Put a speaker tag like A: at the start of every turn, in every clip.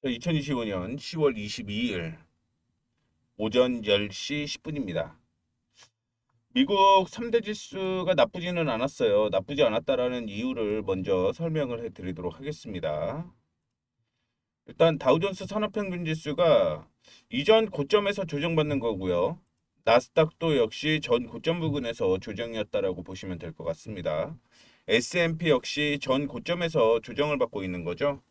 A: 2025년 10월 22일 오전 10시 10분입니다. 미국 3대 지수가 나쁘지는 않았어요. 나쁘지 않았다라는 이유를 먼저 설명을 해드리도록 하겠습니다. 일단 다우존스 산업평균 지수가 이전 고점에서 조정받는 거고요. 나스닥도 역시 전 고점 부근에서 조정이었다라고 보시면 될 것 같습니다. S&P 역시 전 고점에서 조정을 받고 있는 거죠.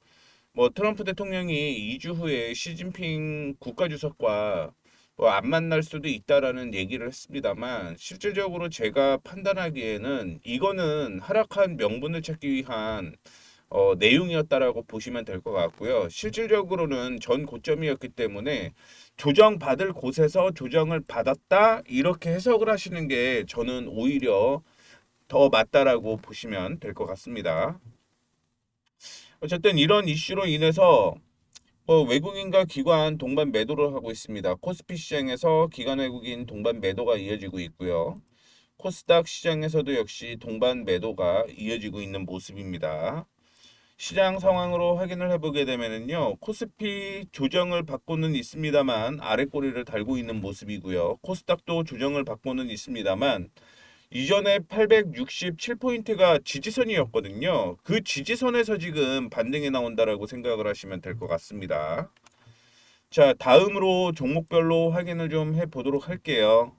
A: 트럼프 대통령이 2주 후에 시진핑 국가주석과 안 만날 수도 있다라는 얘기를 했습니다만 실질적으로 제가 판단하기에는 이거는 하락한 명분을 찾기 위한 내용이었다라고 보시면 될 것 같고요. 실질적으로는 전 고점이었기 때문에 조정받을 곳에서 조정을 받았다 이렇게 해석을 하시는 게 저는 오히려 더 맞다라고 보시면 될 것 같습니다. 어쨌든 이런 이슈로 인해서 외국인과 기관 동반 매도를 하고 있습니다. 코스피 시장에서 기관 외국인 동반 매도가 이어지고 있고요. 코스닥 시장에서도 역시 동반 매도가 이어지고 있는 모습입니다. 시장 상황으로 확인을 해보게 되면요. 코스피 조정을 받고는 있습니다만 아래 꼬리를 달고 있는 모습이고요. 코스닥도 조정을 받고는 있습니다만 이전에 867포인트가 지지선이었거든요. 그 지지선에서 지금 반등이 나온다라고 생각을 하시면 될 것 같습니다. 자, 다음으로 종목별로 확인을 좀 해보도록 할게요.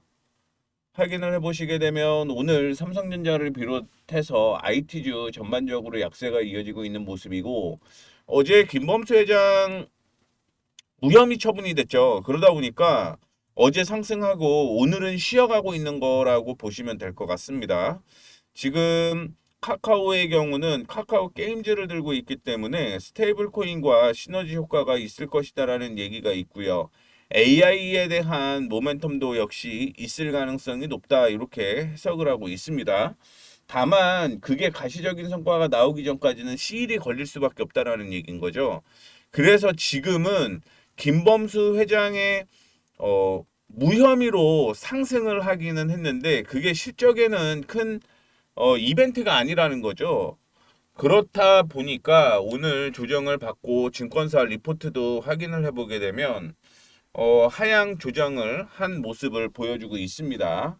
A: 확인을 해보시게 되면 오늘 삼성전자를 비롯해서 IT주 전반적으로 약세가 이어지고 있는 모습이고 어제 김범수 회장 무혐의 처분이 됐죠. 그러다 보니까 어제 상승하고 오늘은 쉬어가고 있는 거라고 보시면 될 것 같습니다. 지금 카카오의 경우는 카카오 게임즈를 들고 있기 때문에 스테이블 코인과 시너지 효과가 있을 것이다라는 얘기가 있고요. AI에 대한 모멘텀도 역시 있을 가능성이 높다 이렇게 해석을 하고 있습니다. 다만 그게 가시적인 성과가 나오기 전까지는 시일이 걸릴 수밖에 없다라는 얘기인 거죠. 그래서 지금은 김범수 회장의 무혐의로 상승을 하기는 했는데 그게 실적에는 큰 이벤트가 아니라는 거죠. 그렇다 보니까 오늘 조정을 받고 증권사 리포트도 확인을 해보게 되면 하향 조정을 한 모습을 보여주고 있습니다.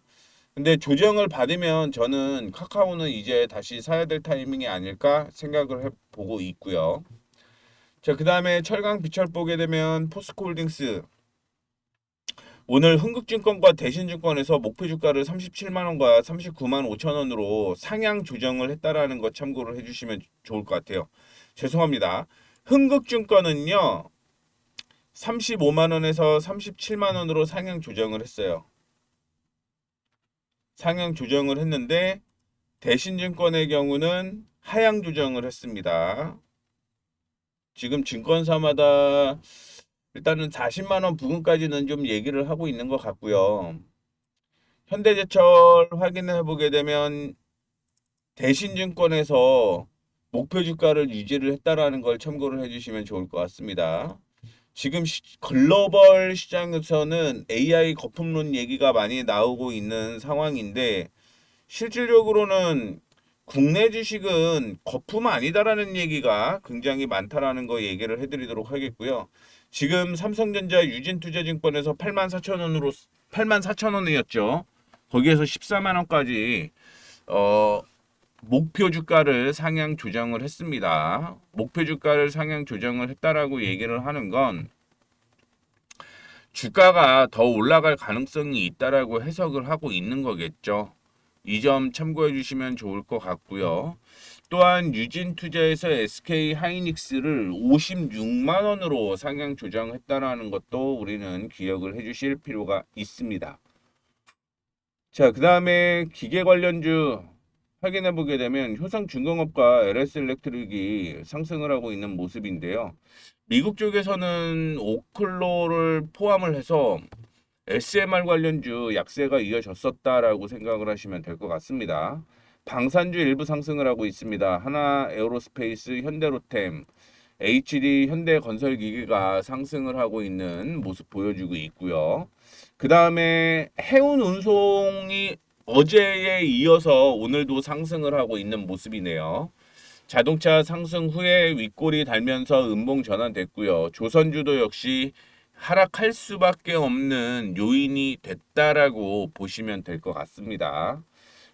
A: 근데 조정을 받으면 저는 카카오는 이제 다시 사야 될 타이밍이 아닐까 생각을 해보고 있고요. 자, 그 다음에 철강 비철 보게 되면 포스코홀딩스 오늘 흥국증권과 대신증권에서 목표 주가를 37만 원과 39만 5천 원으로 상향 조정을 했다라는 거 참고를 해주시면 좋을 것 같아요. 죄송합니다. 흥국증권은요 35만 원에서 37만 원으로 상향 조정을 했어요. 상향 조정을 했는데 대신증권의 경우는 하향 조정을 했습니다. 지금 증권사마다 일단은 40만 원 부근까지는 좀 얘기를 하고 있는 것 같고요. 현대제철 확인해 보게 되면 대신증권에서 목표 주가를 유지를 했다라는 걸 참고를 해주시면 좋을 것 같습니다. 지금 글로벌 시장에서는 AI 거품론 얘기가 많이 나오고 있는 상황인데 실질적으로는 국내 주식은 거품 아니다라는 얘기가 굉장히 많다라는 거 얘기를 해드리도록 하겠고요. 지금 삼성전자 유진투자증권에서 84,000원으로 84,000원이었죠. 거기에서 14만 원까지 어, 목표 주가를 상향 조정을 했습니다. 목표 주가를 상향 조정을 했다라고 얘기를 하는 건 주가가 더 올라갈 가능성이 있다라고 해석을 하고 있는 거겠죠. 이 점 참고해 주시면 좋을 것 같고요. 또한 유진투자에서 SK 하이닉스를 56만 원으로 상향 조정했다라는 것도 우리는 기억을 해 주실 필요가 있습니다. 자, 그 다음에 기계 관련주 확인해 보게 되면 효성중공업과 LS일렉트릭이 상승을 하고 있는 모습인데요. 미국 쪽에서는 오클로를 포함을 해서 SMR 관련주 약세가 이어졌었다라고 생각을 하시면 될 것 같습니다. 방산주 일부 상승을 하고 있습니다. 하나 에어로스페이스, 현대로템, HD 현대건설기기가 상승을 하고 있는 모습 보여주고 있고요. 그 다음에 해운 운송이 어제에 이어서 오늘도 상승을 하고 있는 모습이네요. 자동차 상승 후에 윗골이 달면서 음봉 전환됐고요. 조선주도 역시 하락할 수밖에 없는 요인이 됐다라고 보시면 될 것 같습니다.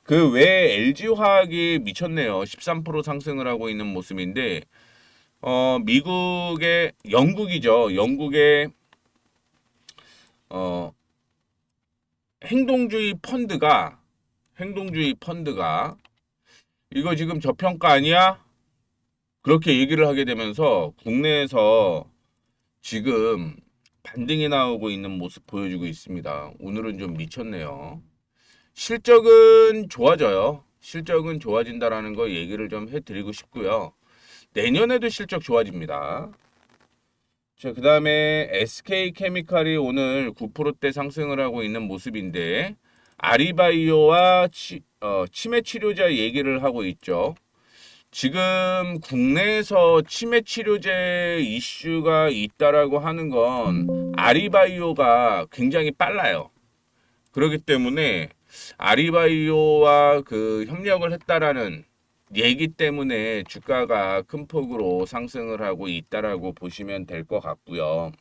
A: 그 외에 LG화학이 미쳤네요. 13% 상승을 하고 있는 모습인데 미국의 영국이죠. 영국의 어, 행동주의 펀드가 이거 지금 저평가 아니야? 그렇게 얘기를 하게 되면서 국내에서 지금 반등이 나오고 있는 모습 보여주고 있습니다. 오늘은 좀 미쳤네요. 실적은 좋아져요. 실적은 좋아진다라는 거 얘기를 좀 해드리고 싶고요. 내년에도 실적 좋아집니다. 자, 그 다음에 SK케미칼이 오늘 9%대 상승을 하고 있는 모습인데 아리바이오와 치매 치료제 얘기를 하고 있죠. 지금 국내에서 치매 치료제 이슈가 있다라고 하는 건 아리바이오가 굉장히 빨라요. 그렇기 때문에 아리바이오와 그 협력을 했다라는 얘기 때문에 주가가 큰 폭으로 상승을 하고 있다라고 보시면 될 것 같고요.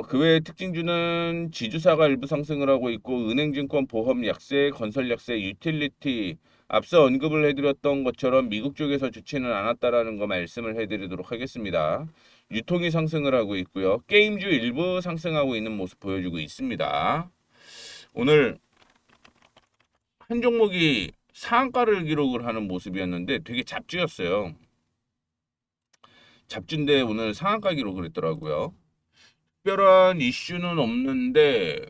A: 그 외에 특징주는 지주사가 일부 상승을 하고 있고 은행증권, 보험, 약세, 건설 약세, 유틸리티 앞서 언급을 해드렸던 것처럼 미국 쪽에서 좋지는 않았다라는 거 말씀을 해드리도록 하겠습니다. 유통이 상승을 하고 있고요. 게임주 일부 상승하고 있는 모습 보여주고 있습니다. 오늘 한 종목이 상한가를 기록을 하는 모습이었는데 되게 잡주였어요. 잡주인데 오늘 상한가 기록을 했더라고요. 특별한 이슈는 없는데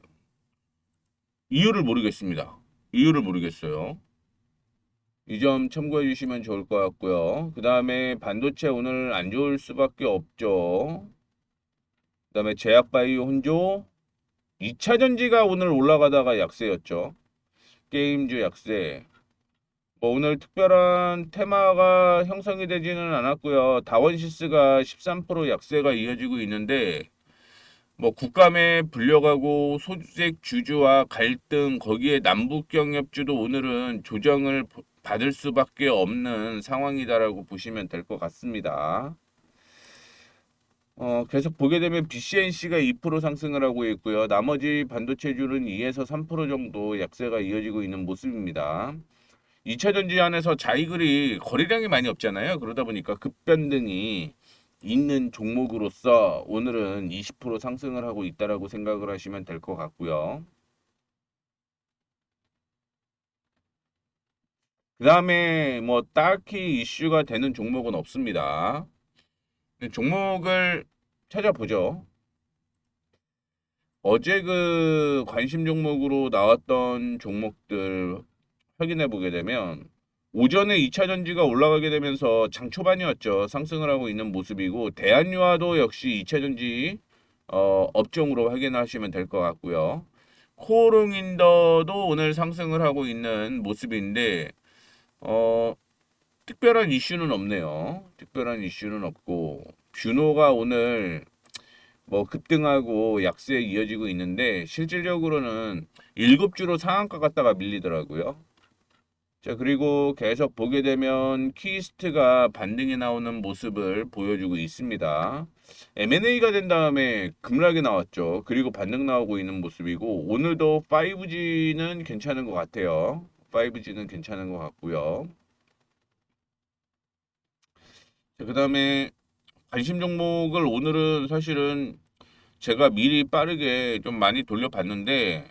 A: 이유를 모르겠습니다. 이유를 모르겠어요. 이 점 참고해 주시면 좋을 것 같고요. 그 다음에 반도체 오늘 안 좋을 수밖에 없죠. 그 다음에 제약바이오 혼조 2차전지가 오늘 올라가다가 약세였죠. 게임주 약세. 뭐 오늘 특별한 테마가 형성이 되지는 않았고요. 다원시스가 13% 약세가 이어지고 있는데 뭐 국감에 불려가고 소주색 주주와 갈등 거기에 남북 경협주도 오늘은 조정을 받을 수밖에 없는 상황이다라고 보시면 될 것 같습니다. 계속 보게 되면 BCNC가 2% 상승을 하고 있고요. 나머지 반도체주는 2에서 3% 정도 약세가 이어지고 있는 모습입니다. 2차 전지 안에서 자이글이 거래량이 많이 없잖아요. 그러다 보니까 급변등이 있는 종목으로서 오늘은 20% 상승을 하고 있다라고 생각을 하시면 될 것 같고요. 그 다음에 뭐 딱히 이슈가 되는 종목은 없습니다. 종목을 찾아보죠. 어제 그 관심 종목으로 나왔던 종목들 확인해 보게 되면 오전에 2차 전지가 올라가게 되면서 장 초반이었죠. 상승을 하고 있는 모습이고 대한유화도 역시 2차 전지 업종으로 확인하시면 될 것 같고요. 코오롱인더도 오늘 상승을 하고 있는 모습인데 어, 특별한 이슈는 없네요. 특별한 이슈는 없고 뷰노가 오늘 뭐 급등하고 약세에 이어지고 있는데 실질적으로는 7주로 상한가 갔다가 밀리더라고요. 자, 그리고 계속 보게 되면 키스트가 반등이 나오는 모습을 보여주고 있습니다. M&A가 된 다음에 급락이 나왔죠. 그리고 반등 나오고 있는 모습이고 오늘도 5G는 괜찮은 것 같아요. 5G는 괜찮은 것 같고요. 자, 그다음에 관심 종목을 오늘은 사실은 제가 미리 빠르게 좀 많이 돌려봤는데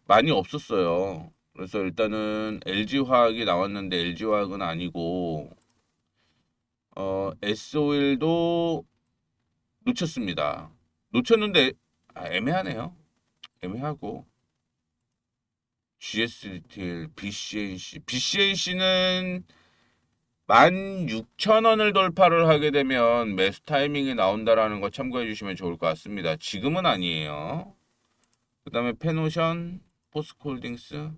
A: 많이 없었어요. 그래서 일단은 LG화학이 나왔는데 LG화학은 아니고 SOL도 놓쳤습니다. 놓쳤는데 애매하네요. 애매하고 GS리테일, BCNC는 16,000원을 돌파를 하게 되면 매수 타이밍이 나온다라는 거 참고해 주시면 좋을 것 같습니다. 지금은 아니에요. 그 다음에 페노션, 포스코홀딩스.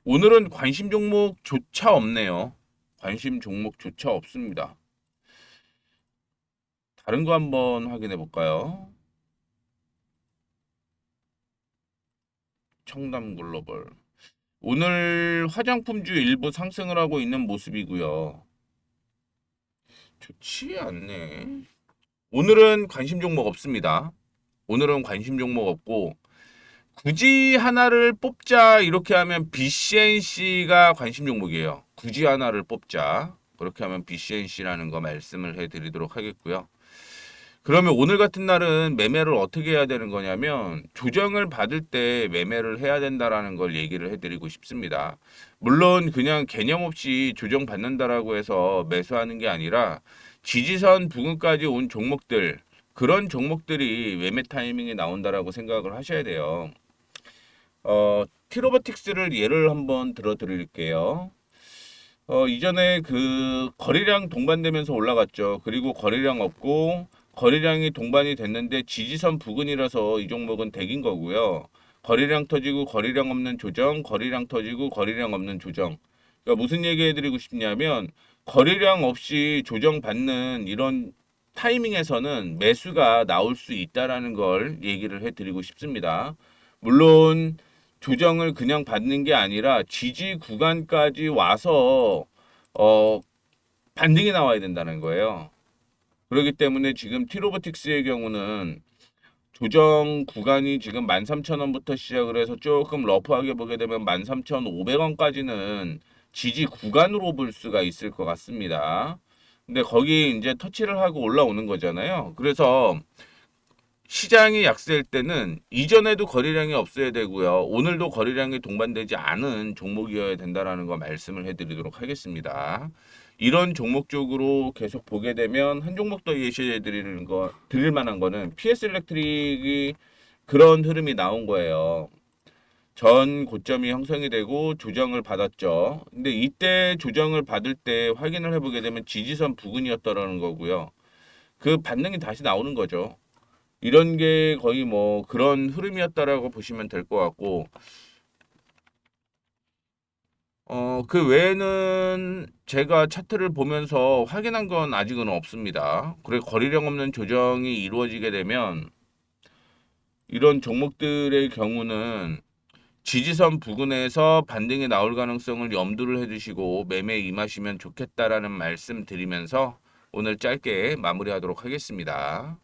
A: 오늘은 관심 종목조차 없네요. 관심 종목조차 없습니다. 다른 거 한번 확인해 볼까요? 청담 글로벌. 오늘 화장품주 일부 상승을 하고 있는 모습이고요. 좋지 않네. 오늘은 관심 종목 없습니다. 오늘은 관심 종목 없고 굳이 하나를 뽑자 이렇게 하면 BCNC가 관심 종목이에요. 굳이 하나를 뽑자. 그렇게 하면 BCNC라는 거 말씀을 해드리도록 하겠고요. 그러면 오늘 같은 날은 매매를 어떻게 해야 되는 거냐면 조정을 받을 때 매매를 해야 된다라는 걸 얘기를 해드리고 싶습니다. 물론 그냥 개념 없이 조정 받는다라고 해서 매수하는 게 아니라 지지선 부근까지 온 종목들 그런 종목들이 매매 타이밍이 나온다라고 생각을 하셔야 돼요. 티로버틱스를 예를 한번 들어 드릴게요. 이전에 그 거래량 동반되면서 올라갔죠. 그리고 거래량 없고 거래량이 동반이 됐는데 지지선 부근이라서 이 종목은 대긴 거고요. 거래량 터지고 거래량 없는 조정, 거래량 터지고 거래량 없는 조정. 그러니까 무슨 얘기 해드리고 싶냐면 거래량 없이 조정받는 이런 타이밍에서는 매수가 나올 수 있다라는 걸 얘기를 해드리고 싶습니다. 물론 조정을 그냥 받는 게 아니라 지지 구간까지 와서 어, 반등이 나와야 된다는 거예요. 그렇기 때문에 지금 티로보틱스의 경우는 조정 구간이 지금 13,000원부터 시작을 해서 조금 러프하게 보게 되면 13,500원까지는 지지 구간으로 볼 수가 있을 것 같습니다. 근데 거기 이제 터치를 하고 올라오는 거잖아요. 그래서 시장이 약세일 때는 이전에도 거래량이 없어야 되고요. 오늘도 거래량이 동반되지 않은 종목이어야 된다라는 거 말씀을 해드리도록 하겠습니다. 이런 종목 쪽으로 계속 보게 되면 한 종목 더 예시해 드릴 만한 거는 PS 일렉트릭이 그런 흐름이 나온 거예요. 전 고점이 형성이 되고 조정을 받았죠. 근데 이때 조정을 받을 때 확인을 해보게 되면 지지선 부근이었다라는 거고요. 그 반등이 다시 나오는 거죠. 이런 게 거의 뭐 그런 흐름이었다라고 보시면 될 것 같고, 그 외에는 제가 차트를 보면서 확인한 건 아직은 없습니다. 그래, 거래량 없는 조정이 이루어지게 되면 이런 종목들의 경우는 지지선 부근에서 반등이 나올 가능성을 염두를 해두시고 매매에 임하시면 좋겠다라는 말씀 드리면서 오늘 짧게 마무리하도록 하겠습니다.